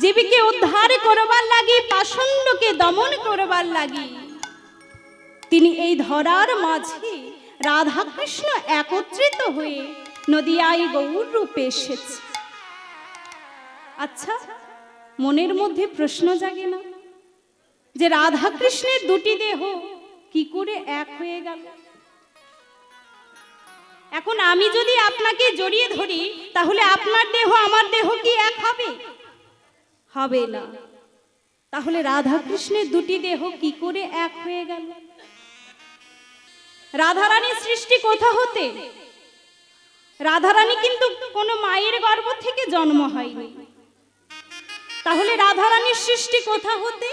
জীবকে উদ্ধার করবার লাগি, পাষণ্ডকে দমন করবার লাগি তিনি এই ধরার মাঝে রাধা কৃষ্ণ একত্রিত হয়ে নদিয়ায় গৌর রূপে এসেছে। আচ্ছা, মনের মধ্যে প্রশ্ন জাগে না যে রাধা কৃষ্ণের দুটি দেহ কি করে এক হয়ে গেল? এখন আমি যদি আপনাকে জড়িয়ে ধরি, তাহলে আপনার দেহ আমার দেহ কি এক হবে? হবে না। তাহলে রাধা কৃষ্ণের দুটি দেহ কি করে এক হয়ে গেল? রাধারানীর সৃষ্টি কোথা হতে? রাধারানী কিন্তু কোনো মায়ের গর্ভ থেকে জন্ম হয়নি। তাহলে রাধারানীর সৃষ্টি কোথা হতে?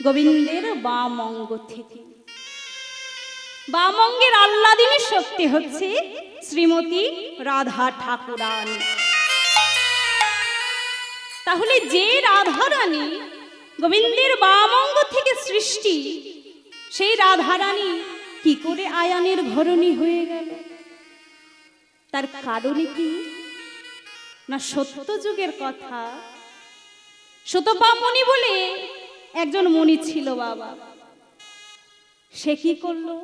গোবিন্দের বাম অঙ্গ থেকে। বাম অঙ্গের আহ্লাদিনী শক্তি হচ্ছে শ্রীমতী রাধা ঠাকুরানী। তাহলে যে রাধারানী গোবিন্দের বাম অঙ্গ থেকে সৃষ্টি, সেই রাধারানী কি করে আয়ানের ঘরণী হয়ে গেল? তার কারণ কি? না সত্য যুগের কথা। সতপা মুনি বলে একজন মুনি ছিল বাবা। সে কি করলো?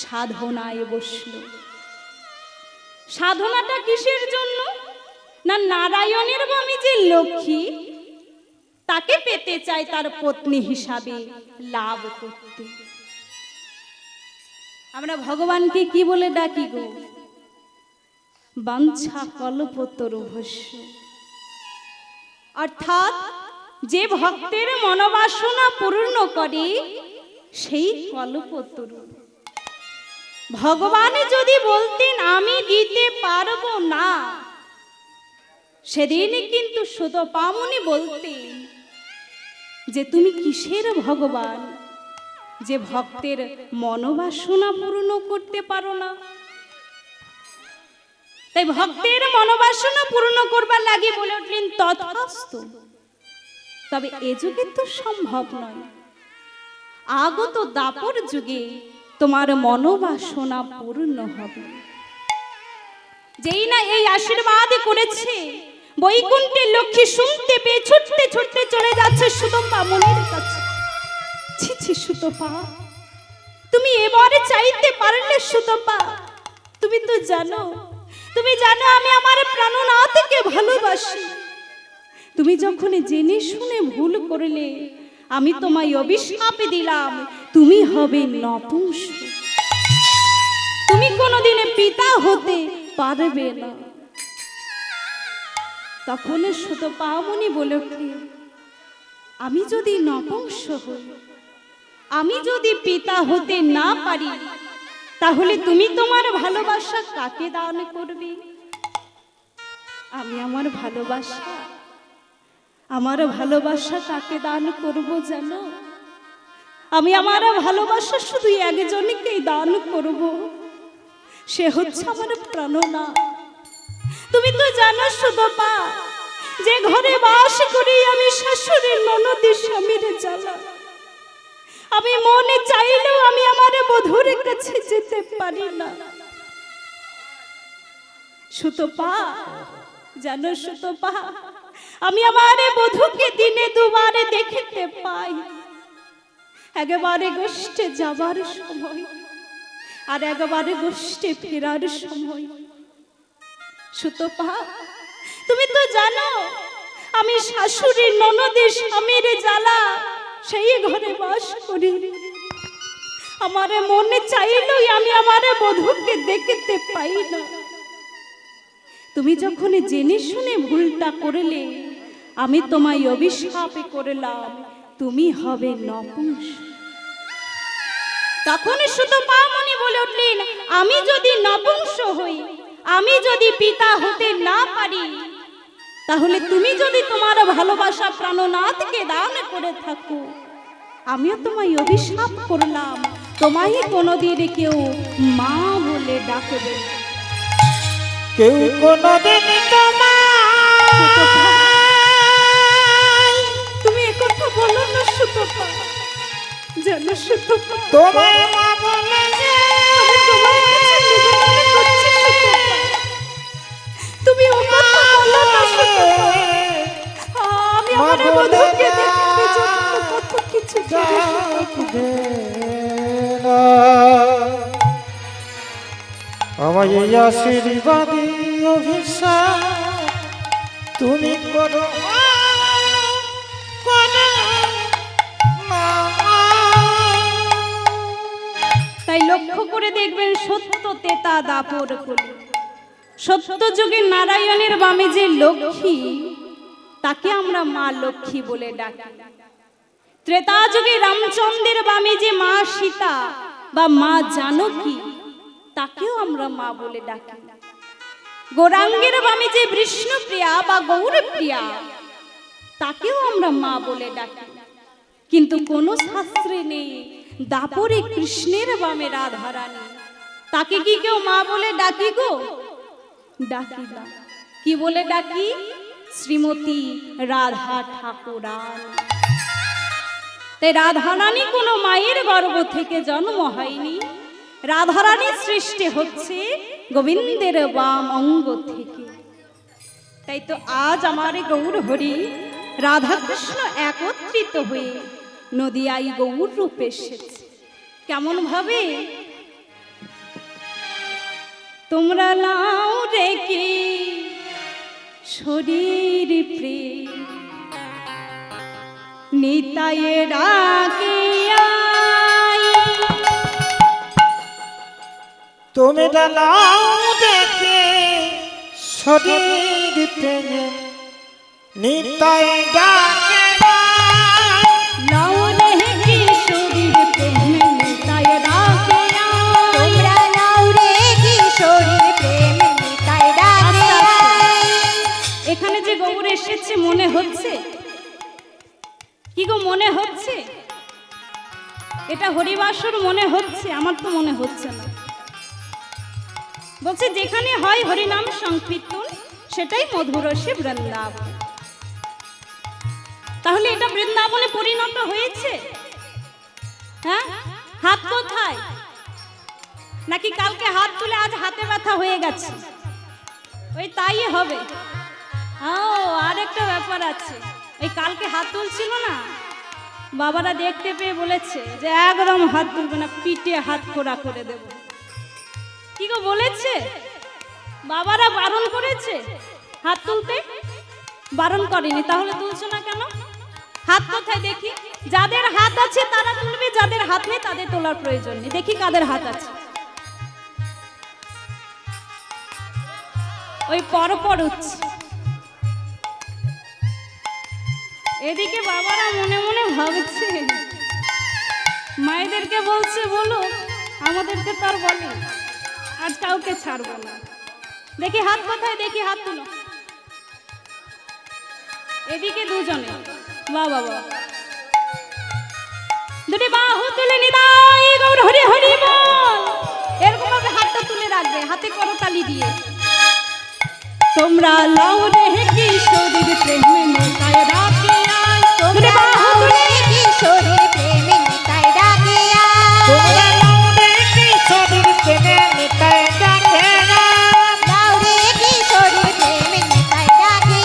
সাধনায় বসলো। সাধনাটা কিসের জন্য? না নারায়ণের বামী যে লক্ষ্মী, তাকে পেতে চায় তার পত্নী হিসাবে লাভ করতে। আমরা ভগবানকে কি বলে ডাকি গো? বাঞ্ছা কল্পতরুভস্য। অর্থাৎ যে ভক্তের মনোবাসনা পূর্ণ করে সেই কল্পতরু। ভগবান যদি বলতেন আমি দিতে পারবো না, সেদিন কিন্তু সতপা মুনি বলতেন যে তুমি কিসের ভগবান যে ভক্তের মনোবাসনা পূর্ণ করতে পারো না? তাই ভক্তের মনোবাসনা পূর্ণ করবার লাগে বলে উঠলেন তথাস্তু। তবে এ যুগে তো সম্ভব নয়। আগত দাপর যুগে তোমার মনোবাসনা পূর্ণ হবে। যেই না এই আশীর্বাদ করেছে, বৈকুণ্ঠের লক্ষ্মী শুনতে পেয়ে ছুটতে ছুটতে চলে যাচ্ছে সুতপা মুনির কাছে। ছি ছি সুতপা, তুমি এবারে চাইতে পারলে সুতপা? তুমি তো জানো, তুমি জানো আমি আমার প্রাণনাথকে ভালোবাসি। তুমি যখন জেনে শুনে ভুল করলে, আমি তোমায় অভিশাপ দিলাম, তুমি হবে নপুংসক। তুমি কোনোদিনে পিতা হতে পারবে না। তখন সতপা মুনি বলে উঠলেন, আমি যদি নপুংস হই, আমি যদি পিতা হতে না পারি, তাহলে তুমি তোমার ভালোবাসা কাকে দান করবে? আমি আমার ভালোবাসা কাকে দান করব জানো? আমি আমার ভালোবাসা শুধু একজনকেই দান করব, সে হচ্ছে আমার প্রাণনাথ। তুমি তো জানো সুতপা, যে ঘরে বাস করি আমি শাশুড়ির ননদের স্বামীর জ্বালা, আমি মনে চাইলেও আমি আমার বধূর কাছে যেতে পারি না। সুতপা জানো সুতপা, আমি আমার বধূকে দিনে দুবারে দেখতে পাই। একবারে গোষ্ঠে যাবার সময়, আর একবারে গোষ্ঠে ফেরার সময়। সুতপা তুমি তো জানো আমি শাশুড়ির ননদের স্বামীর জ্বালা সেই ঘরে বাস করি। আমার মনে চাইলেই আমি আমার বধূকে দেখতে পাই না। তুমি যখন জেনে শুনে ভুলটা করলে, আমি তোমায় অভিশাপ করলাম, তুমি হবে নপুংসক। তখন সুতপা মুনি বলে উঠলেন, আমি যদি নপুংস হই, আমি যদি পিতা হতে না পারি, তাহলে তুমি যদি তোমার ভালোবাসা প্রাণনাথকে দান করে থাকো, আমিও তোমায় অভিশাপ করলাম, তোমায় কোনোদিন কেউ মা বলে ডাকবে। কেউ কোনোদিন তুমি একথা বলো না সুতপা, জানো সুতপা, তোমায় মা বলে যে আমি তোমার কাছে নিবেদন করছি সুতপা, তুমি ও কথা বলো না সুতপা। ডাক দে না। আমায় এই আশীর্বাদী অভিশাপ তুমি করো তাই লক্ষ্য করে দেখবেন সত্য তেতা দাপর কলি। সত্য যুগে নারায়ণের বামে যে লক্ষ্মী, তাকে আমরা মা লক্ষ্মী বলে ডাকি। ত্রেতা যুগে রামচন্দ্রের বামে যে মা সীতা বা মা জানকী, তাকেও আমরা মা বলে ডাকি। গৌরাঙ্গের বামে যে বিষ্ণুপ্রিয়া বা গৌরপ্রিয়া, তাকেও আমরা মা বলে ডাকি। কিন্তু কোন শাস্ত্রে নেই দাপরে কৃষ্ণের বামে রাধারানী, তাকে কি কেউ মা বলে ডাকি গো? ডাকি না। কি বলে ডাকি? শ্রীমতী রাধা ঠাকুরানী। তাই রাধারানী কোনো মায়ের গর্ভ থেকে জন্ম হয়নি, রাধারানীর সৃষ্টি হচ্ছে গোবিন্দের বাম অঙ্গ থেকে। তাই তো আজ আমার গৌর হরি রাধাকৃষ্ণ একত্রিত হয়ে নদিয়াই গৌর রূপে এসেছে। কেমন ভাবে? তোমরা নাও রেখে শরীর প্রেম নিতায়ে ডাকিয়া, তুমি দালাও দেখে শরীর প্রেমে নিতাই ডাকে না। নাও রেখে শরীর প্রেম নিতায়ে ডাকিয়া, তোমরা নাও রে কিশোরীর প্রেম নিতাই ডাকে। এখানে যে গৌর এসেছে মনে হচ্ছে কি গো? মনে হচ্ছে এটা হরিবাসর মনে হচ্ছে? আমার তো মনে হচ্ছে না। বলছে যেখানে হয় হরিনাম সংকীর্তন সেটাই মধুরসে বৃন্দাবন। তাহলে এটা বৃন্দাবনে পরিণত হয়েছে? হ্যাঁ, হাত কোথায়? নাকি কালকে হাত তুলে আজ হাতে ব্যথা হয়ে গেছে? ওই তাই হবে। আর একটা ব্যাপার আছে, এই কালকে হাত তুলছিল না, বাবারা দেখতে পেয়ে বলেছে যে একদম হাত তুলবে না, পিঠে হাত খোড়া করে দেব। কি গো বলেছে? বাবারা বারণ করেছে হাত তুলতে? বারণ করেনি, তাহলে তুলছো না কেন? হাত কোথায় দেখি? যাদের হাত আছে তারা তুলবে, যাদের হাত নেই তাদের তোলার প্রয়োজন নেই। দেখি কাদের হাত আছে। ওই পরপর উঠছে। এদিকে বাবারা মনে মনে ভাবছে, মায়েদেরকে বলছে বলো, আমাদেরকে তার বলে আজ কাউকে ছাড়বো না। দেখি হাত কোথায়? দেখি হাত তুলো। এদিকে দুজনে বাবা দুটি বাহু তুলে নিদাই গৌর হরি হরি বল, এরকম ভাবে হাতটা তুলে রাখবে, হাতে করতালি দিয়ে। তোমরা লাউ রে কিশোরীর প্রেমে নিতাই ডাকিয়া, তোমরা নাও রে কিশোরীর প্রেম নিতাই ডাকে। তোমরা নাও রে কিশোরীর প্রেমে নিতাই ডাকে না। নাও রে কিশোরীর প্রেম নিতাই ডাকে।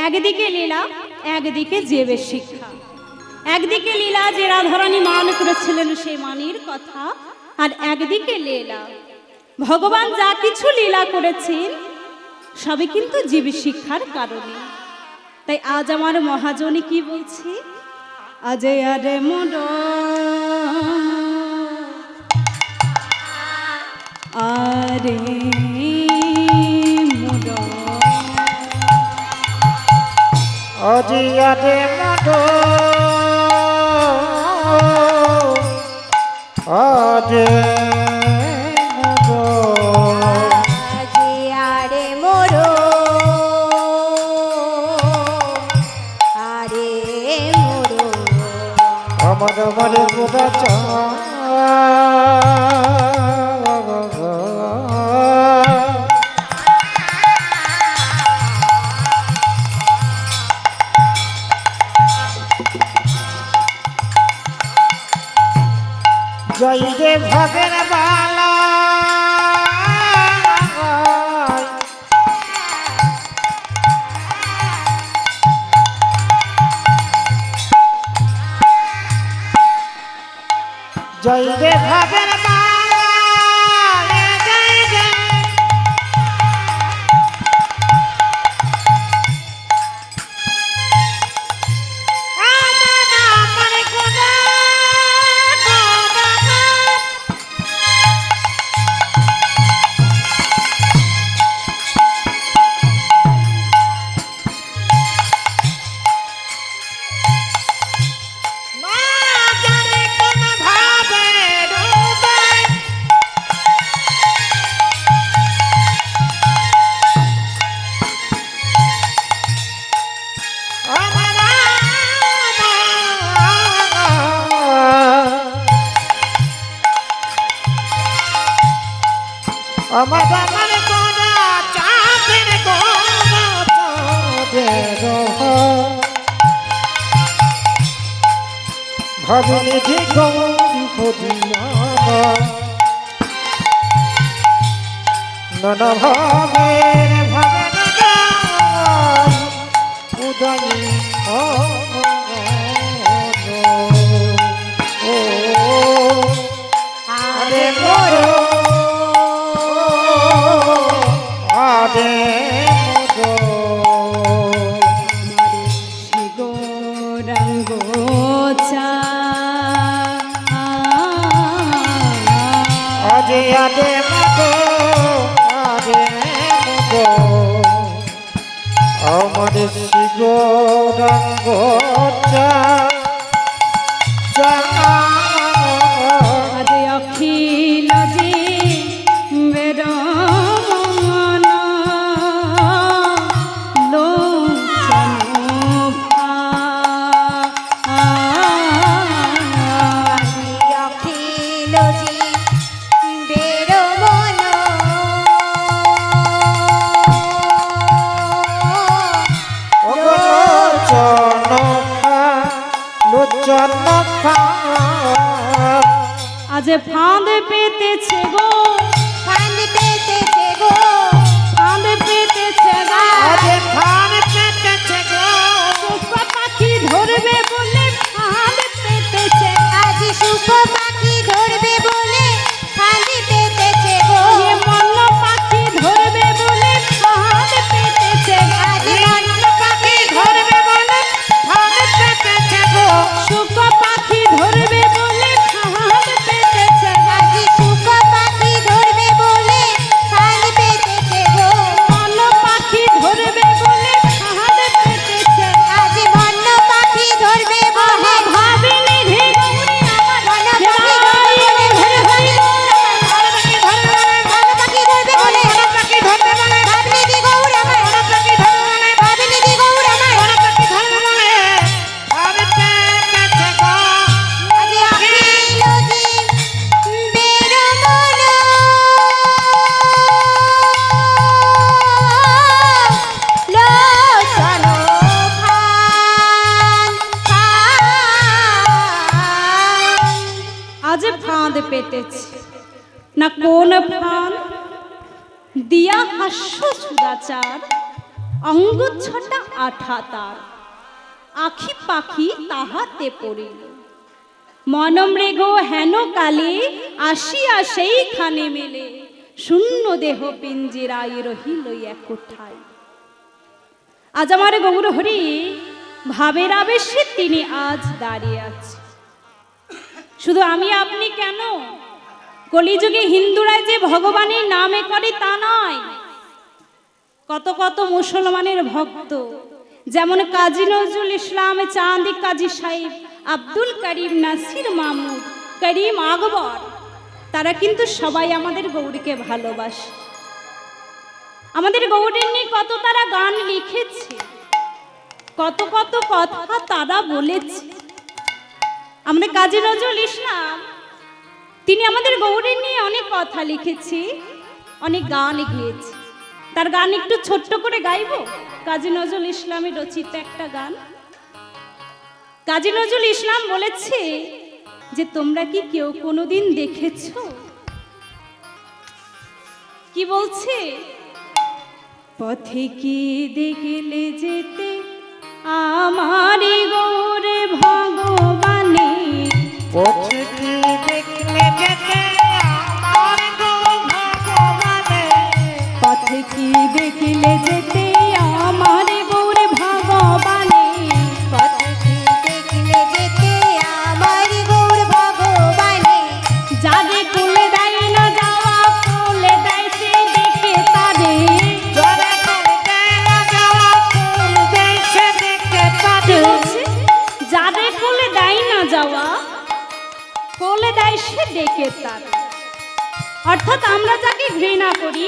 একদিকে লীলা, একদিকে জীবের শিক্ষা। একদিকে লীলা যে রাধারানী মান করেছিলেন সেই মানির কথা, আর একদিকে লীলা ভগবান যা কিছু লীলা করেছেন সবই কিন্তু জীবের শিক্ষার কারণে। তাই আজ আমার মহাজনী কি বলছে, আজে আরে মোর আরে মোর অজিয়ারে মতো অজে মতো আজি আরে মোরো আরে মোরো আমার মনে গোদা চা জয় রে ভগের বালা জয় রে ভগের বালা জয় জয় আমার গোদা আমার আমার গোদা চাঁদের গোদা চাঁদের ভাবিনি যে গৌরী ভজিয়া নানা ভাবের ভাবের উদয়ী ও আরে মোরো আরে গৌরাঙ্গ চা আজে আজে মতো আজে মতো আমার শিগরঙ্গ চা আজ অখিল যে বেরমন লোচন আজি অখিল জি বেরো মন লোচন আজ ফাঁদ পেতেছে গো, ফান পেতেছে গো ফাঁদ পেতেছে গো, আজে ফান পেতেছে গো পোকা পাখি ধরবে বলে ফাঁদ পেতেছে, আজি সুখ পাখি ধরবে বলে ফান পেতেছে গো এ মন্ন পাখি ধরবে বলে ফাঁদ পেতেছে, আজি মন পাখি ধরবে বলে ফান পেতেছে গো শুক পাখি ধরবে বলে ফাঁদ পেতেছে, আজি সুখ পাখি ধরবে বলে ফান পেতেছে গো মন্ন পাখি ধরবে বলে ফাঁদ পেতেছে, আজি মন পাখি ধরবে বলে ভাবিনি রে গৌরী আমার মন পাখি ধরবে বলে মন পাখি ধরবে বলে পাখি ধরবে বলে ভাবনি দি গৌর আমার পাখি ধরবে বলে ভাবনি দি গৌর আমার পাখি ধরবে বলে ফান পেতেছে গো আজি অখিল জি বেরো মন লোচন ফান আজ ফাঁদ পেতেছে না কোন ফাঁদ দিয়া হাস্য সুদাচার অঙ্গচ্ছটা আঠা তার, আখি পাখি তাহাতে পড়িল। মনমৃগ হেন কালে আসিয়া সেইখানে মেলে, শূন্য দেহ পিঞ্জিরায় রহিল এক কোঠায়। আজ আমার গৌর হরি ভাবের আবেশে তিনি আজ দাঁড়িয়ে আছে। শুধু আমি আপনি কেন, কলিযুগে হিন্দুরা যে ভগবানের নামে করে তা নয়, কত কত মুসলমানের ভক্ত, যেমন কাজী নজরুল ইসলাম, চাঁদ কাজী সাহেব, আব্দুল করিম, নাসির মাহমুদ, করিম আকবর, তারা কিন্তু সবাই আমাদের গৌরীকে ভালোবাসে। আমাদের গৌরীর নিয়ে কত তারা গান লিখেছে, কত কত কথা তারা বলেছে। আমাদের কাজী নজরুল ইসলাম তিনি আমাদের গৌরীর নিয়ে অনেক কথা লিখেছে, অনেক গান গেয়েছে। তার গান একটু ছোট্ট করে গাইব। কাজী নজরুল ইসলামের রচিত একটা গান। কাজী নজরুল ইসলাম বলেছে যে তোমরা কি কেউ কোনোদিন দেখেছো? কি বলছে? পথে কি দেখলে যেতে আমারি গৌরে ভগবানে, পথে কি দেখলে যেতে আমার গো ভগবানে, পথে কি দেখলে যেতে আমার গৌরে ভগবানে, পথে কি দেখলে যেতে আমার গৌর ভগবানে, যারে কোলে দেয় না যাওয়া কোলে দেয় সে দেখে তারে, জরে কোলে না যাওয়া কোল দেশে দেখে তারে, যারে কোলে দেয় না যাওয়া কোলে দেয় সে ডেকে তারে। অর্থাৎ আমরা যাকে ঘৃণা করি,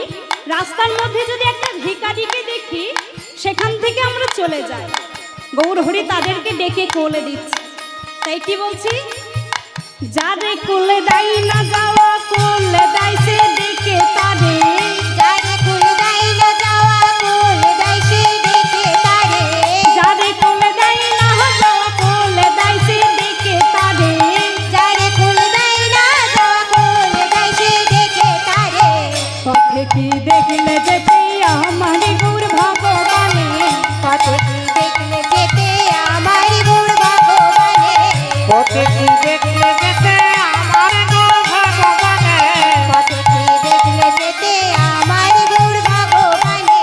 রাস্তার মধ্যে যদি একটা ভিখারিকে দেখি সেখান থেকে আমরা চলে যাই, গৌর হরি তাদেরকে ডেকে কোলে দিচ্ছে। তাই কি বলছি? যারে কোলে দেয় না যাওয়া কোলে দেয় সে ডেকে তারে, যারে কুল দেয় না যাওয়া কুল দেয় সে দেখে তারে, যারে কোলে দেয় না যাওয়া কোলে দেয় সে ডেকে তারে, যারে কুল দেয় না যাওয়া কুল দেয় সে দেখে তারে, পথে কি দেখলে যেতে আমার গৌর ভগবানে, পথে কি দেখলে যেতে আমার গৌর ভগবানে, পথে কি দেখলে যেতে আমার গো ভগবানে, পথে কি দেখলে যেতে আমার গৌর ভগবানে।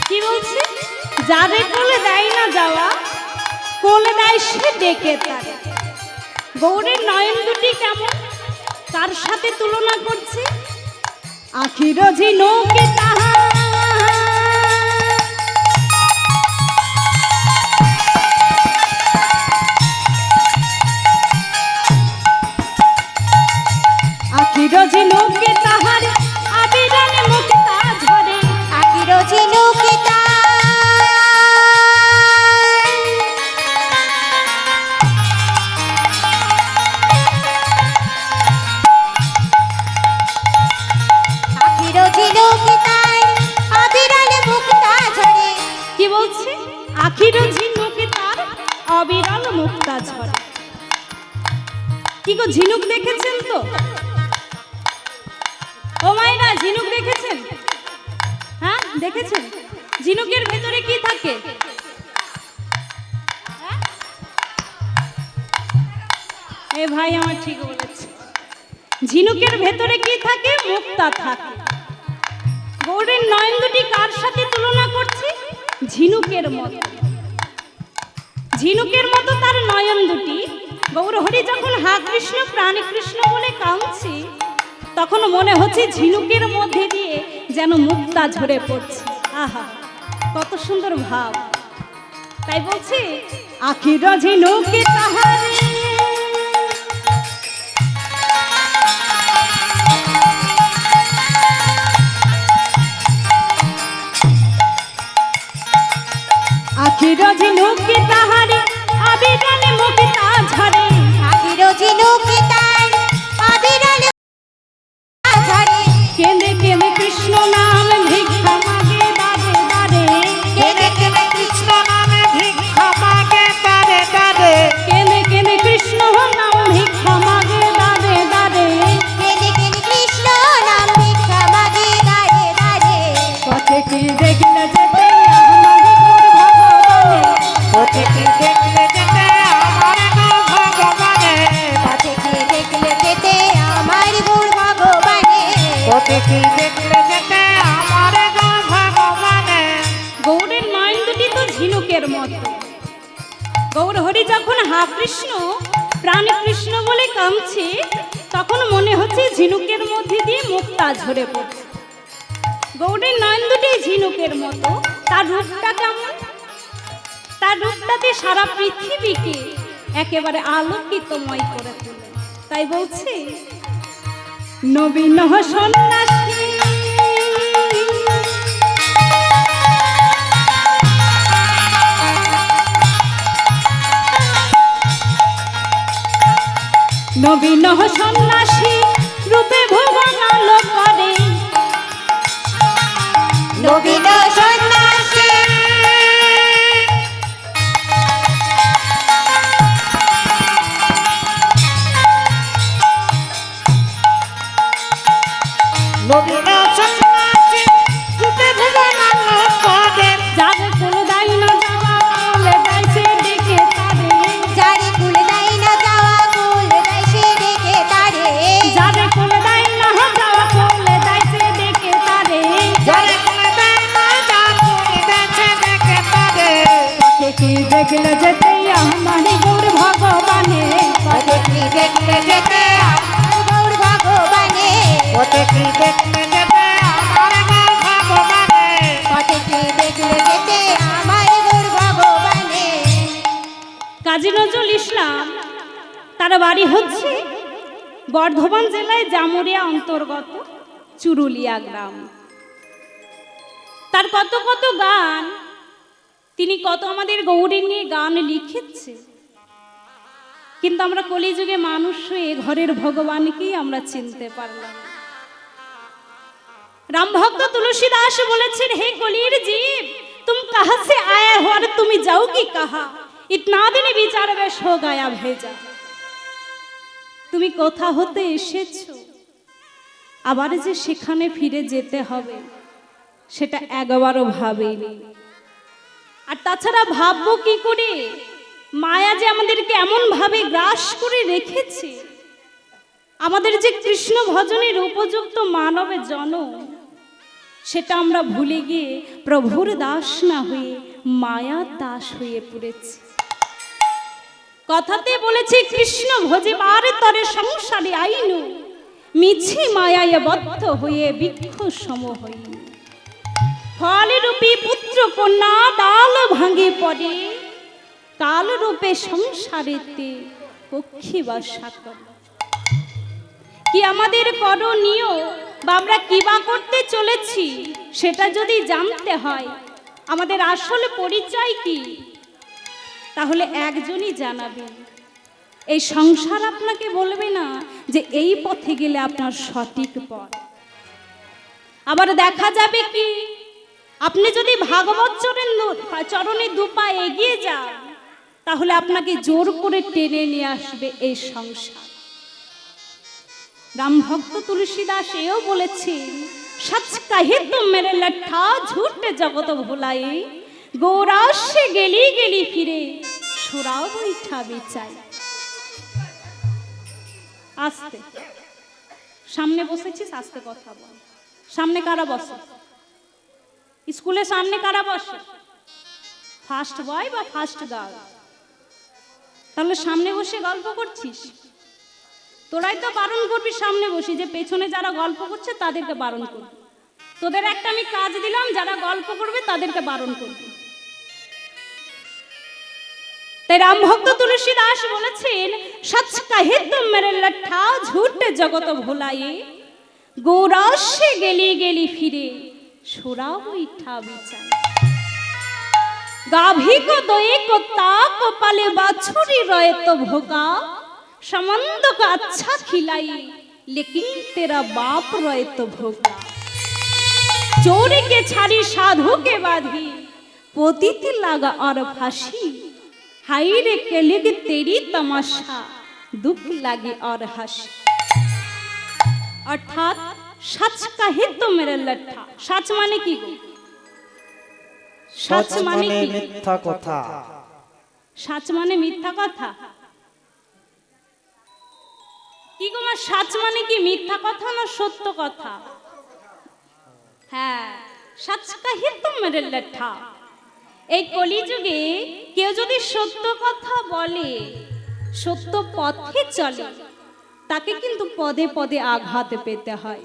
কি বলছে? যারে কোলে দেয় না যাওয়া কোলে দেয় সে ডেকে তারে। গৌরের নয়ন দুটি কেমন, কার সাথে তুলনা করছে? আখির ঝিনুকে তাহার, আখির ঝিনুকে তাহার আবিরানে মুক্তা ঝরে, আখির ঝিনুকে তার, আখির ঝিনুকে তার আবিরালে মুক্তা ঝরে। কি বলছে? আখির ঝিনুকে তার অবিরল মুক্তা ঝরে। কি গো, ঝিনুক দেখেছেন তো? ও মাইনা, ঝিনুক দেখেছেন? হ্যাঁ দেখেছেন? ঝিনুকের ভেতরে কি থাকে? হ্যাঁ? এ ভাই আমার ঠিক বলেছে, ঝিনুকের ভেতরে কি থাকে? মুক্তা থাকে। গৌরের নয়ন দুটি কার সাথে তুলনা করছে? ঝিনুকের মতো। ঝিনুকের মতো তার নয়ন দুটি। গৌর হরি যখন হা কৃষ্ণ প্রাণী কৃষ্ণ বলে কাঁদছে, তখন মনে হচ্ছে ঝিনুকের মধ্যে দিয়ে যেন মুক্তা ঝরে পড়ছে। আহা, কত সুন্দর ভাব। তাই বলছি, আখির ঝিনুকে তাহারে, আখির ঝিনুকে তাহারে আবিরালে মুক্তা ঝরে, আখির ঝিনুকে তার আবিরালে মুক্তা ঝরে। কেঁদে কেঁদে কৃষ্ণ নাম ভিক্ষা মাগে দারে দারে, কেঁদে কেঁদে কৃষ্ণ নামে যখন হা কৃষ্ণ প্রাণ কৃষ্ণ বলে কাঁদছে, তখন মনে হচ্ছে ঝিনুকের মধ্যে দিয়ে মুক্তা ঝরে পড়ছে। গৌরীর নয়ন দুটি ঝিনুকের মতো। তার রূপটা কেমন? তার রূপটাতে সারা পৃথিবীকে একেবারে আলোকিতময় করে তোলে। তাই বলছে নবীন সন্ন্যাসী নবীন সন্ন্যাসী রূপে ভুবন আলো করে। নবীন সন্ন্যাসী নবীন সন্ন্যাসী রূপে ভুবন আলো করে। যার কুল দাই না যাওয়া কুলে দেয় সে ডেকে তারে। যারে কুল দেয় না যাওয়া কুল দেয় সে ডেকে তারে। যার কুল দাই না যাওয়া কুলে দেয় সে ডেকে তারে। যারে কুলে দেয় না যাওয়া কুলে দেয় সে ডেকে তারে। পথে কি দেখলে যেতে আমার গৌর ভগবানে। পথে কি দেখতে যেতে আমার গৌর ভগবানে। পথে কি দেখতে যেতে আমার ভগবানে। পথে কি দেখলে যেতে আমার গৌর ভগবানে। কাজী নজরুল ইসলাম তার বাড়ি হচ্ছে বর্ধমান জেলায় জামুরিয়া অন্তর্গত চুরুলিয়া গ্রাম। তার কত কত গান, তিনি কত আমাদের গৌরী নিয়ে গান লিখেছে। কিন্তু আমরা কলিযুগে মানুষ হয়ে ঘরের ভগবানকেই আমরা চিনতে পারলাম। রামভক্ত তুলসীদাস বলেছেন, হে কলির জীব तुम कहां से आया हो और तुम जाओगी कहां, इतना दिन विचार वेश हो गया भेजा। তুমি কোথা হতে এসেছো, আবার যে সেখানে ফিরে যেতে হবে সেটা একবারও ভাবেনি। আর তাছাড়া ভাববো কি করে, মায়া যে আমাদেরকে এমন ভাবে গ্রাস করে রেখেছে, আমাদের যে কৃষ্ণ ভজনের উপযুক্ত মানবে জনম, সেটা আমরা ভুলে গিয়ে প্রভুর দাস না হয়ে মায়ার দাস হয়ে পড়েছি। কথাতে বলেছে কৃষ্ণ ভজিবার তরে সংসারে আইনু, মিছি মায়ায় বদ্ধ হয়ে বৃক্ষ সম হই। ফলরূপী পুত্র কন্যা ডাল ভাঙে পড়ে, কাল রূপে সংসারেতে পক্ষী বাসা করে। কি আমাদের করণীয় বা আমরা কি বা করতে চলেছি সেটা যদি জানতে হয়, আমাদের আসল পরিচয় কি, তাহলে একজনই জানাবেন। এই সংসার আপনাকে বলবে না যে এই পথে গেলে আপনার সঠিক পথ। আবার দেখা যাবে কি, আপনি যদি ভাগবত চরণে দুপা এগিয়ে যান, তাহলে আপনাকে জোর করে টেনে নিয়ে আসবে এই সংসার। राम भक्त तुलसीदास एও বলেছেন, सच कहे तुम मेरे लट्ठा झूठ जगत भुलाए, गौराशे गेली गेली फिरे सुराव बैठा बिचाई। आस्ते सामने बसेছিস, आस्ते কথা বল। সামনে কারা বসে? স্কুলের সামনে কারা বসে? ফার্স্ট বয় বা ফার্স্ট গার্ল। তাহলে সামনে বসে গল্প করছিস? তোরাই তো বারণ করবি সামনে বসে, যে পেছনে যারা গল্প করছে তাদেরকে বারণ করবি। তোদের একটা আমি কাজ দিলাম, যারা গল্প করবে তাদেরকে বারণ করবি। তাই রাম ভক্ত তুলসীদাস বলেছেন, সচ কাহে তুম মেরে লट्ठा झूठ जगत भुलाए, गौराशे गेली गेली फिरे सुरा बैठा बिचाई। गाभी को दोए को ताक पाले बाछुरी रहे तो भोगा, समंद को अच्छा खिलाई लेकिन तेरा बाप रहे तो भोगा। चोरी के छाड़ी साधु के बाधी, पोतीत लगा और फांसी, हाय रे कलिग तेरी तमाशा, दुख लगी और हंसी। अर्थात सच कहे तो मेरे लट्ठा। सच माने की गो? सच माने की मिथ्या कथा। सच माने मिथ्या कथा। কি গো মা, সাচ মানে কি মিথ্যা কথা না সত্য কথা? হ্যাঁ, সাচ কাহে তুম মেরে লट्ठा। এই কলিযুগে কেউ যদি সত্য কথা বলে, সত্য পথে চলে, তাকে কিন্তু পদে পদে আঘাত পেতে হয়।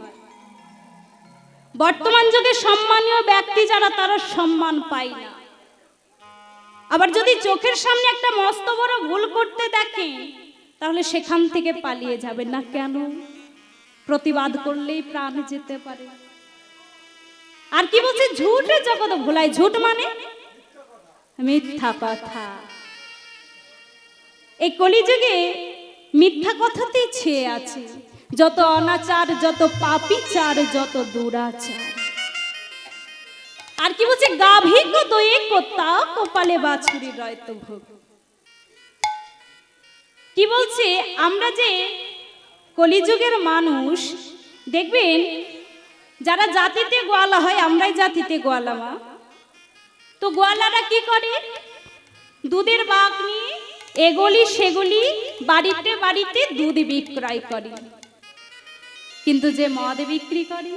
বর্তমান যুগে সম্মানীয় ব্যক্তি যারা, তারা সম্মান পায় না। আবার যদি চোখের সামনে একটা মস্ত বড় ভুল করতে দেখে, তাহলে সেখান থেকে পালিয়ে যাবে না। কেন? প্রতিবাদ করলেই প্রাণ যেতে পারে। আর কি বলছে? ঝুটের জগৎ ভোলায়। ঝুট মানে মিথ্যা কথা। এই কলিযুগে মিথ্যা কথাতেই ছেয়ে আছে যত অনাচার, যত পাপিচার, যত দুরাচার। আর কি বলছে? গাভী কো দয়ে কোতা, কপালে বাছুরি রয় তো ভোগ। কি বলছে? আমরা যে কলিযুগের মানুষ, দেখবেন যারা জাতিতে গোয়ালা হয়, আমরাই জাতিতে গোয়ালা মা, তো গোয়ালারা কি করে? দুধের বাগ নিয়ে এগলি সেগুলি বাড়িতে বাড়িতে দুধ বিক্রয় করে। কিন্তু যে মদ বিক্রি করে,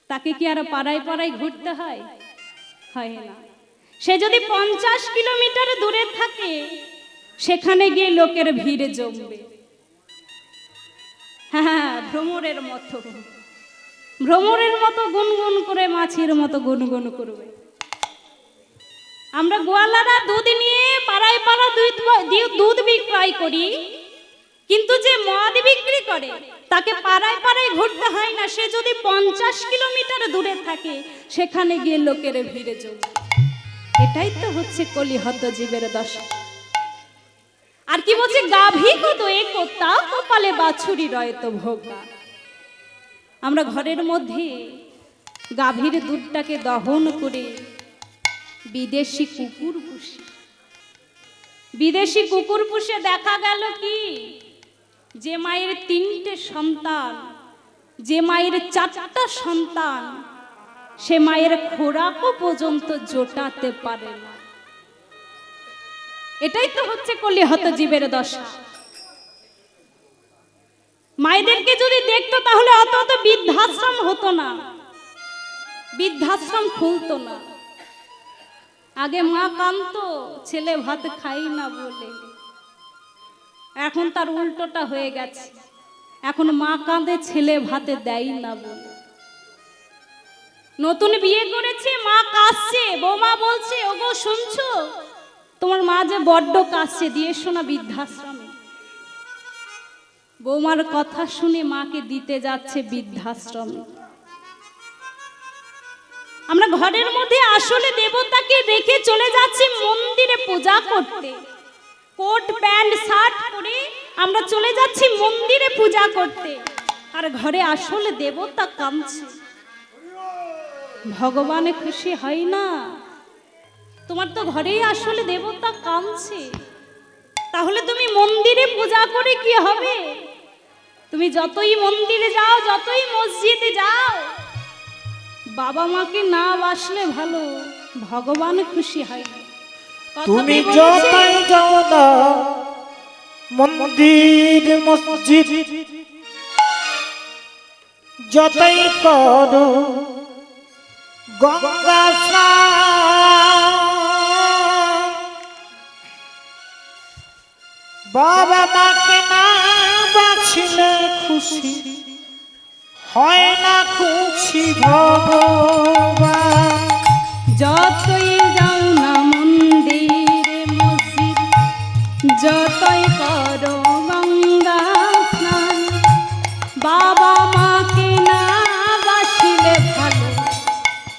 তাকে কি আর পাড়ায় পাড়ায় ঘুরতে হয়? হয় না। সে যদি 50 কিলোমিটার দূরে থাকে, সেখানে গিয়ে লোকের ভিড়ে জমবে। হ্যাঁ, ভ্রমরের মতো, ভ্রমরের মতো গুনগুন করে, মাছির মতো গুনগুন করবে। আমরা গোয়ালারা দুধ নিয়ে পাড়ায় পাড়া দুধ বিক্রয় করি, কিন্তু যে মদ বিক্রি করে, তাকে পাড়ায় পাড়ায় ঘুরতে হয় না। সে যদি 50 কিলোমিটার দূরে থাকে, সেখানে গিয়ে লোকের ভিড়ে জমবে। এটাই তো হচ্ছে কলিহত জীবের দশা। আর কি বলছে? গাভী কো দয়ে কোতা, কপালে বাছুরি রয় তো ভোগা। আমরা ঘরের মধ্যে গাভীর দুধটাকে দহন করে বিদেশি কুকুর পুষি। বিদেশি কুকুর পুষে দেখা গেল কি, যে মায়ের 3টে সন্তান, যে মায়ের 4টা সন্তান, সে মায়ের খোরাকও পর্যন্ত জোটাতে পারে না। এটাই তো হচ্ছে কলিহত জীবের দশা। মায়েদেরকে যদি দেখতো, তাহলে অত অত বৃদ্ধাশ্রম হতো না, বৃদ্ধাশ্রম খুলতো না। আগে মা কাঁদতো ছেলে ভাত খাই না বলে, এখন তার উল্টোটা হয়ে গেছে। এখন মা কাঁদে ছেলে ভাতে দেয় না বলে। নতুন বিয়ে করেছে, মা কাঁদছে, বৌমা বলছে, ওগো শুনছো, তোমার মা যে বড্ড কাঁদছে, দিয়ে শোনা বৃদ্ধাশ্রমে। বৌমার কথা শুনে মাকে দিতে যাচ্ছে বৃদ্ধাশ্রমে। আমরা ঘরের মধ্যে আসলে দেবতাকে রেখে চলে যাচ্ছি মন্দিরে পূজা করতে। কোট প্যান্ট শার্ট পরে আমরা চলে যাচ্ছি মন্দিরে পূজা করতে, আর ঘরে আসলে দেবতা কাঁদছে। ভগবান খুশি হয় না? তোমার তো ঘরেই আসলে দেবতা কাঁদছে, তাহলে তুমি মন্দিরে পূজা করে কি হবে? তুমি যতই মন্দিরে যাও, যতই মসজিদে যাও, বাবা মাকে না বাসলে ভালো, ভগবান খুশি হয় না। তুমি যতই যাও না মন্দির মসজিদ, যতই করো গঙ্গা স্নান, বাবা মাকে না বাঁচলে খুশি হয় না খুশি ভগবান। যতই যাও না মন্দিরে মসজিদ, যতই করো গঙ্গা স্নান, বাবা মাকে না বাসিলে ভালো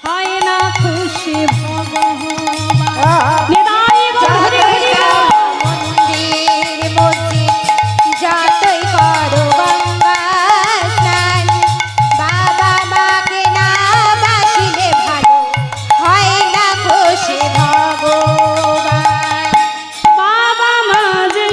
হয় না খুশি ভগবান। নিতাই গৌর হরি হরি বল। মন্দির মসজিদ যতই করো গঙ্গা স্নান, বাবা মাকে না বাসিলে ভালো হয় না খুশি ভগবান। বাবা মা যে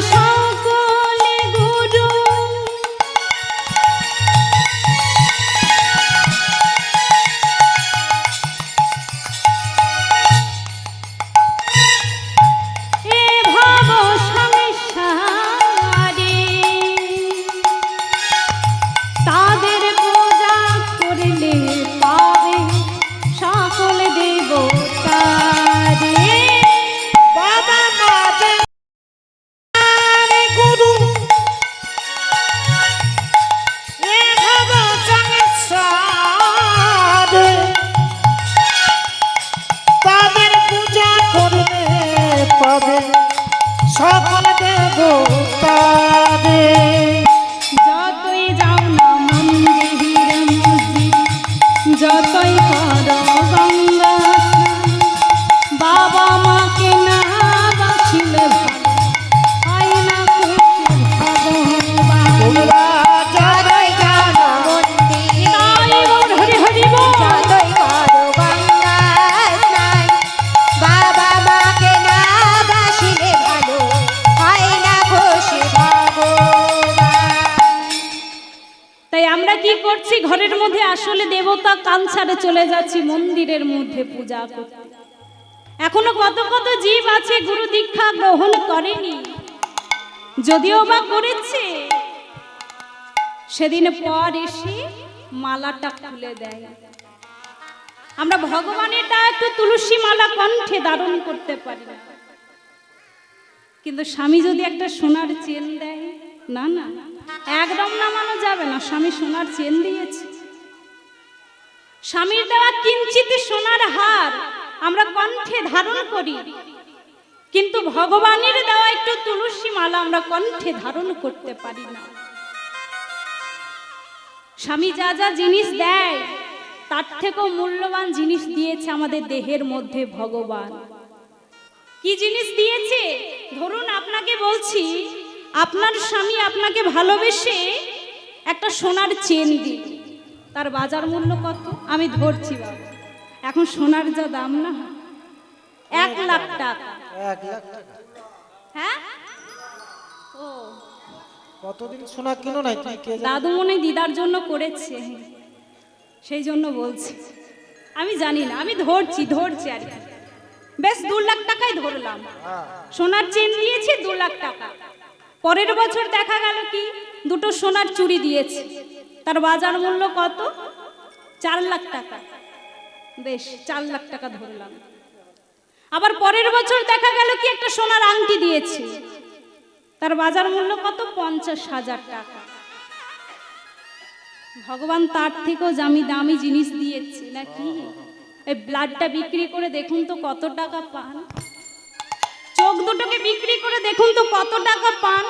পাবে সকল দেবতারে। যতই যাও না মন্দির মসজিদ, যতই করো গঙ্গা স্নান, বাবা মাকে না বাসিলে ভালো হয় না খুশি ভগবান। তোমরা যতই জানো মন্দির তাই বল হরি হরি বল। যতই করো গঙ্গা স্নান, বাবা মাকে না বাসিলে ভালো হয় না খুশি ভগবান। তাই আমরা কি করছি, ঘরের মধ্যে আসলে দেবতা কাঞ্চারে চলে যাচ্ছি মন্দিরের মধ্যে পূজা করতে। এখনো কত কত জীব আছে গুরু দীক্ষা গ্রহণ করেনি, যদিও বা করেছে সেদিন পর এসে মালাটা খুলে দেয়। আমরা ভগবানেরটা একটু তুলসী মালা কণ্ঠে ধারণ করতে পারি না, কিন্তু স্বামী যদি একটা সোনার চেন দেয়, না না একদম নামানো যাবে না। স্বামী সোনার চেন দিয়েছে, স্বামীর দেওয়া কিঞ্চিত সোনার হার আমরা কণ্ঠে ধারণ করি, কিন্তু ভগবানের দেওয়া একটু তুলসী মালা আমরা কণ্ঠে ধারণ করতে পারি না। স্বামী যা যা জিনিস দেয় তার থেকেও মূল্যবান জিনিস দিয়েছে আমাদের দেহের মধ্যে ভগবান। কি জিনিস দিয়েছে? ধরুন আপনাকে বলছি, আপনার স্বামী আপনাকে ভালোবেসে একটা সোনার চেন দিল, তার বাজার মূল্য কত? আমি ধরছি বাবা, এখন সোনার যা দাম না, 1 লাখ টাকা। 1 লাখ টাকা। হ্যাঁ, ও কতদিন সোনা কিনো নাই তুই কে জানে? দাদু মনে দিদার জন্য করেছে, সেই জন্য বলছি। আমি জানি না, আমি ধরছি আর কি। বেশ 2 লাখ টাকাই ধরলাম, সোনার চেন দিয়েছে 2 লাখ টাকা। পরের বছর দেখা গেল কি দুটো সোনার চুড়ি দিয়েছে, তার বাজার মূল্য কত? 4 লাখ টাকা। বেশ 4 লাখ টাকা ধরলাম। আবার পরের বছর দেখা গেল কি একটা সোনার আংটি দিয়েছে, তার বাজার মূল্য কত? 50,000 টাকা। ভগবান তার থেকেও দামি দামি জিনিস দিয়েছে নাকি? এই ব্লাডটা বিক্রি করে দেখুন তো কত টাকা পান, চোখ দুটোকে বিক্রি করে দেখুন তো কত টাকা পান,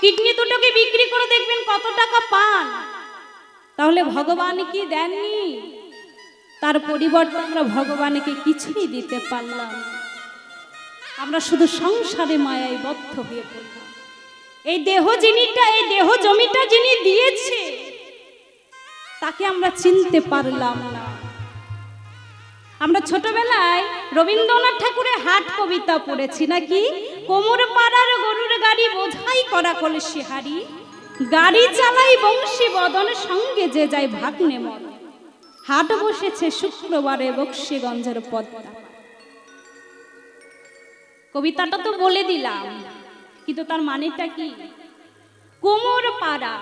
কিডনি দুটোকে বিক্রি করে দেখবেন কত টাকা পান। তাহলে ভগবান কি দেননি? তার পরিবর্তে আমরা ভগবানকে কিছুই দিতে পারলাম না। আমরা শুধু সংসারে মায়ায় বদ্ধ হয়ে পড়লাম। এই দেহ জিনিসটা, এই দেহ জমিটা যিনি দিয়েছে তাকে আমরা চিনতে পারলাম না। আমরা ছোটবেলায় রবীন্দ্রনাথ ঠাকুরের হাট কবিতা পড়েছি নাকি? কোমর পাড়ার গরুর গাড়ি বোঝাই করা কলসি হাড়ি, গাড়ি চালাই বংশী বদন সঙ্গে যে যায় ভাগ্নে মন, হাট বসেছে শুক্রবারে বক্সিগঞ্জের পদ্মা। কবিতাটা তো বলে দিলাম, কিন্তু তার মানেটা কি? কোমর পাড়া,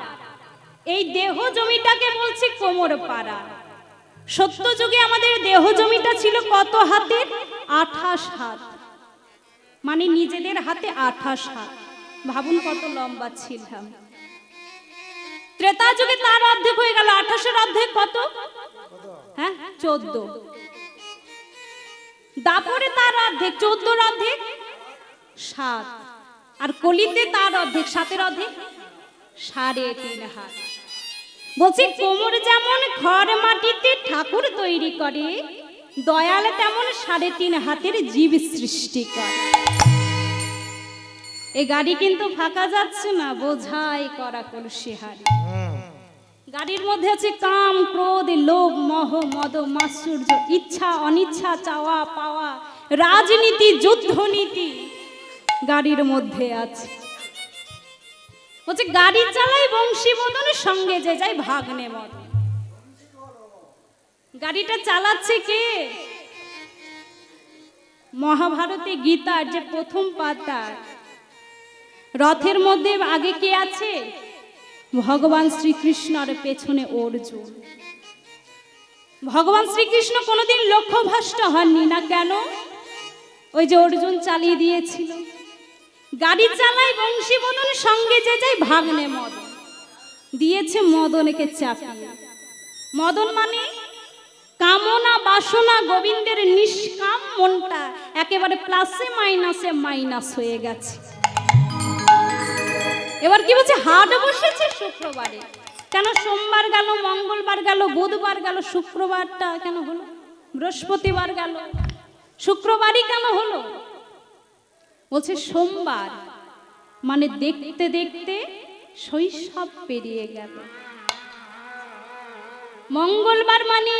এই দেহ জমিটাকে বলছে কোমর পাড়া। সত্য যুগে আমাদের দেহ জমিটা ছিল কত হাতের? 28 হাত, মানে নিজেদের হাতে 28 হাত। ভাবুন কত লম্বা ছিলাম। ত্রেতা যুগে তার অর্ধেক হয়ে গেল, 28-এর অর্ধেক কত? হ্যাঁ 14। দাপরে তার অর্ধেক, 14-র অর্ধেক 7, আর কলিতে তার অর্ধেক, 7-এর অর্ধেক 3.5 হাত। বলছি কোমর যেমন খড় মাটিতে ঠাকুর তৈরি করে, দয়াল তেমন 3.5 হাতের জীব সৃষ্টি করে। এই গাড়ি কিন্তু ফাঁকা যাচ্ছে না, বোঝাই করা কলসি হাড়ি। গাড়ির মধ্যে আছে কাম, ক্রোধ, লোভ, মোহ, মদ, মাৎসর্য, ইচ্ছা অনিচ্ছা, চাওয়া পাওয়া, রাজনীতি, যুদ্ধনীতি গাড়ির মধ্যে আছে। বলছে গাড়ি চালাই বংশী বদনের সঙ্গে যে যায় ভাগ্নে মদ। গাড়িটা চালাচ্ছে কে? মহাভারতে গীতার যে প্রথম পাতা, রথের মধ্যে আগে কে আছে? ভগবান শ্রীকৃষ্ণ, আর পেছনে অর্জুন। ভগবান শ্রীকৃষ্ণ কোনোদিন লক্ষ্যভ্রষ্ট হননি না, কেন? ওই যে অর্জুন চালিয়ে দিয়েছিল। গাড়ি চালায় বংশী বদন সঙ্গে যে যায় ভাগ্নে মদন, দিয়েছে মদনকে চাপিয়ে। মদন মানে কামনা বাসনা গোবিন্দের নিষ্কাম মনটা একেবারে প্লাসে মাইনাসে মাইনাস হয়ে গেছে। এবার কি বলছে, হাট বসেছে শুক্রবারে। কেন সোমবার গেল, মঙ্গলবার গেল, বুধবার গেল, শুক্রবারটা কেন হলো? বৃহস্পতিবার গেল, শুক্রবারই কেন হলো? বলছে সোমবার মানে দেখতে দেখতে শৈশব পেরিয়ে গেল। মঙ্গলবার মানে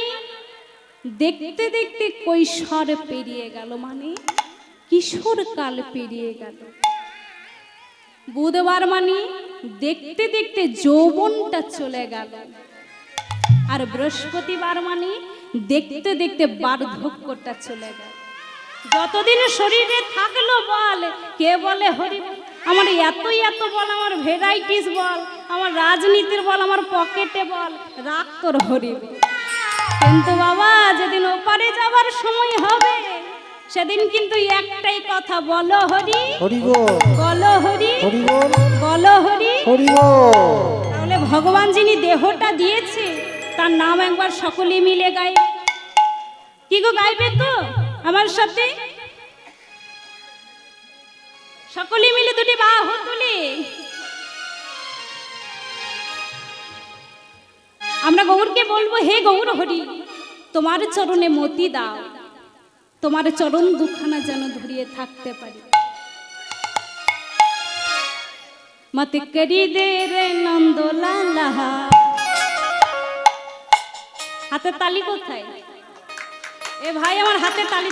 দেখতে দেখতে কৈশোর পেরিয়ে গেল, মানে কিশোর কাল পেরিয়ে গেল। বুধবার মানে দেখতে দেখতে যৌবনটা চলে গেল। আর বৃহস্পতিবার মানে দেখতে দেখতে বার্ধক্যটা চলে গেল। যতদিন শরীরে থাকলো বল, কে বলে হরি আমার এত এত বল, আমার ভ্যারাইটিস বল, আমার রাজনীতির বল, আমার পকেটে বল, রাগ তোর হরি। কিন্তু বাবা যেদিন ওপারে যাবার সময় হবে সেদিন কিন্তু একটাই কথা, বলো হরি, বলো হরি, বলো হরি। তাহলে ভগবান যিনি দেহটা দিয়েছে তার নাম একবার সকলে মিলে গাই। কি গো, গাইবে তো আমার সাথে? সকলে মিলে দুটি বাহু তুলে আমরা গৌরকে বলবো, হে গৌর হরি, তোমার চরণে মতি দাও, তোমার চরণ দুখানা যেন ধরিয়ে থাকতে পারি। মত করি দে রে নন্দলালা। হাতে তালি কোথায়? এ ভাই আমার হাতে তালি।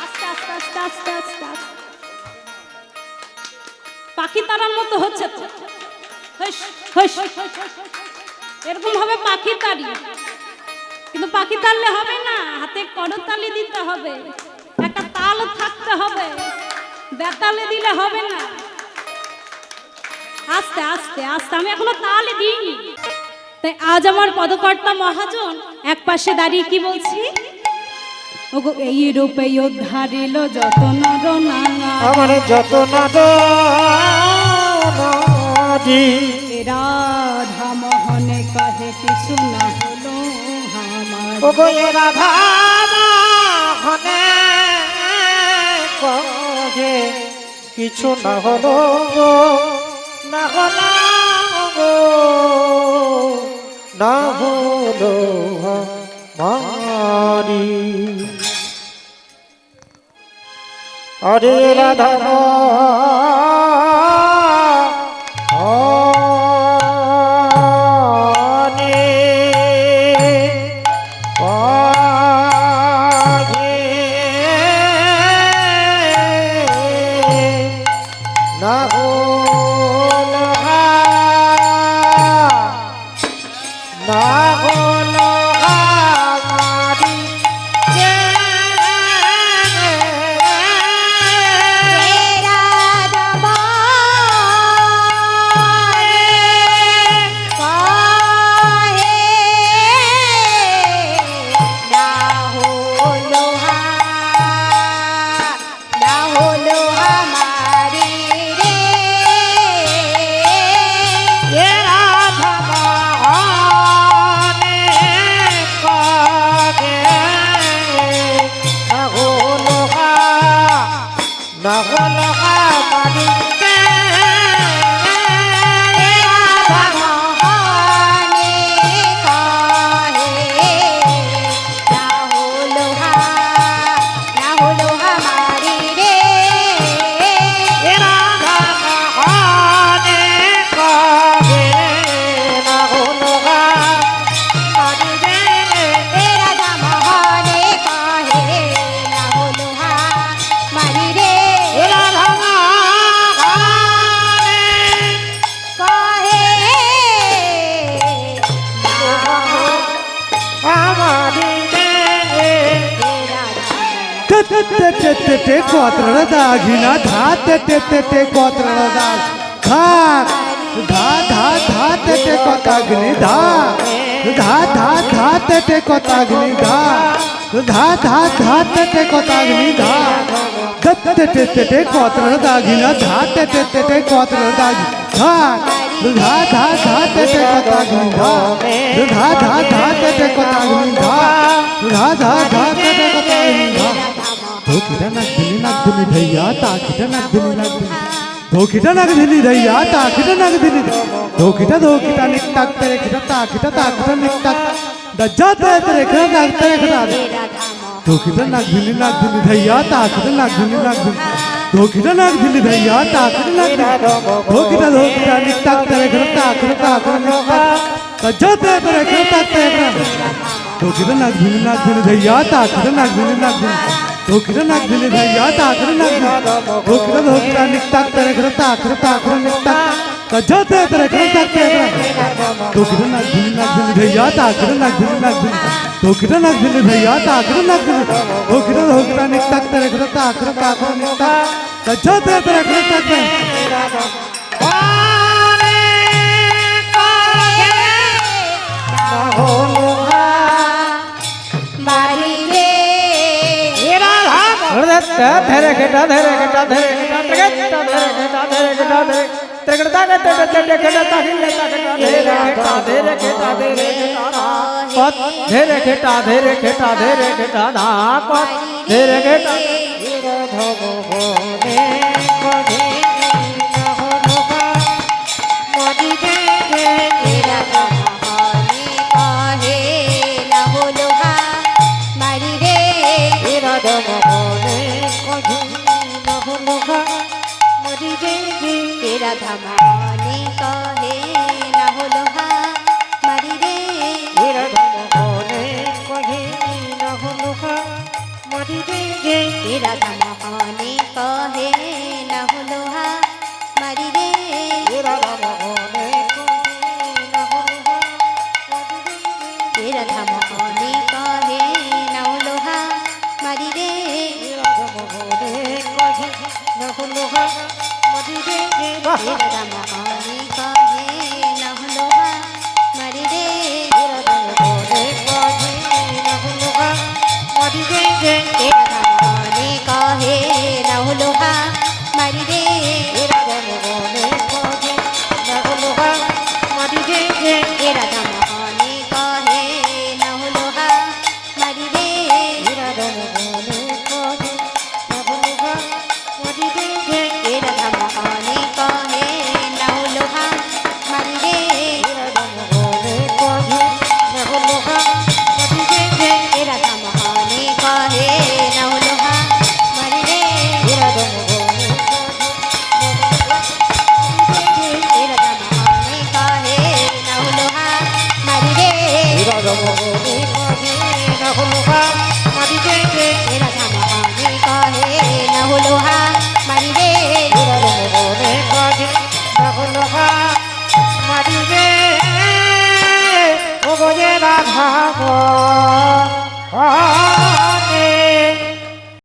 আস্তে আস্তে আস্তে আস্তে আস্তে আস্তে পাখি তারার মতো হচ্ছে তো। এরকম ভাবে পাখি তারি, কিন্তু পাখি তারলে হবে না, হাতে করতালি দিতে হবে, একটা তাল থাকতে হবে, বেতালে দিলে হবে না। আস্তে আস্তে আস্তে, আমি এখনো তালে দিইনি। তাই আজ আমার পদকর্তা মহাজন এক পাশে দাঁড়িয়ে কি বলছি, ওগো এই রূপে উদ্ধারিল যত নর নাঙা, আমার যত নারী রাধা মোহনে কহে কিছু না হলো আমার। ওগো এ রাধা মোহনে কহে কিছু না হলো গো, না হলো গো, না হলো আমারি। আরে রাধা कोतरा दागिना धात ते कोतरा दाग धाक धा धा धा ते कोताग्नि धा धा धा धा ते कोताग्नि धा धा धा धा ते कोताग्नि धा दत्त ते कोतरा दागिना धात ते कोतरा दाग धाक धा धा धा ते कोताग्नि धा धा धा धा ते कोताग्नि धा धा धा धा तेरे कोताग्नि धा धोखीटा नागदिनी धैया ताखीटा नागदिनी धोखीटा नागदिनी धैया ताखीटा नागदिनी धोखीटा धोखीटा निकटाक तेरे खीटा ताखीटा निकटाक दज्जा तेरे खीटा नाग तेरे खीटा धोखीटा नागदिनी धैया ताखीटा नागदिनी धोखीटा नागदिनी धैया ताखीटा नागदिनी धोखीटा धोखीटा निकटाक तेरे खीटा ताखीटा निकटाक दज्जा तेरे खीटा तेरे धोखीटा नागदिनी धैया ताखीटा नागदिनी धोखीटा नागदिनी धैया ताखीटा नागदिनी धोखीटा धोखीटा निकटाक तेरे खीटा निकटाक दज्जा तेरे खीटा तेरे धोखीटा नागदिनी धैया ताखीटा नागदिनी धोखीटा नागदिनी धैया ताखीटा नागदिनी धोखीटा धोखीटा निकटाक तेरे खीटा निकटाक दज्जा तेरे खीटा तेरे धरे घेटा धरे घेटा धरे घेटा धरे घेटा धरे घेटा धरे घेटा धरे त्रिगड़ता के तेरे तेरे घेटा ताहिल घेटा धरे घेटा धरे घेटा धरे घेटा पत धरे घेटा धरे घेटा धरे घेटा ना पत धरे घेटा धोगो होने कोने मोदी दे तेरा कहानी कहे ना हो लोहा मारी रे तेरा धोगो होने कोने न हो लोहा मोदी दे तेरा धमाने कहे ना हो लोहा मारी रे तेरा धोगो होने कोने न हो लोहा मोदी दे तेरा धमाने कहे ना हो लोहा मारी रे तेरा धोगो होने कोने न हो लोहा मोदी दे तेरा धमाने कहे ना हो लोहा मारी रे तेरा धोगो होने कोने न हो लोहा मोदी दे तेरा धमाने कहे ना हो लोहा मारी रे तेरा धोगो होने कोने न हो लोहा मोदी दे तेरा धमाने कहे ना हो लोहा मारी रे तेरा धोगो होने कोने न हो लोहा मोदी दे तेरा धमाने कहे ना हो लोहा मारी रे तेरा धोगो होने कोने न हो लोहा मोदी दे तेरा धमाने कहे ना हो लोहा मारी रे तेरा धोगो होने कोने न हो लोहा मोदी दे तेरा धमाने कहे ना हो लोहा मारी रे तेरा धोगो होने तेरा धमाने कहे ना हो लोहा मारी रे तेरा धोगो होने कोने न हो लोहा मोदी दे तेरा धमाने कहे ना हो लोहा मारी रे तेरा धोगो होने कोने न हो लोहा मोदी दे ओ गोये राधा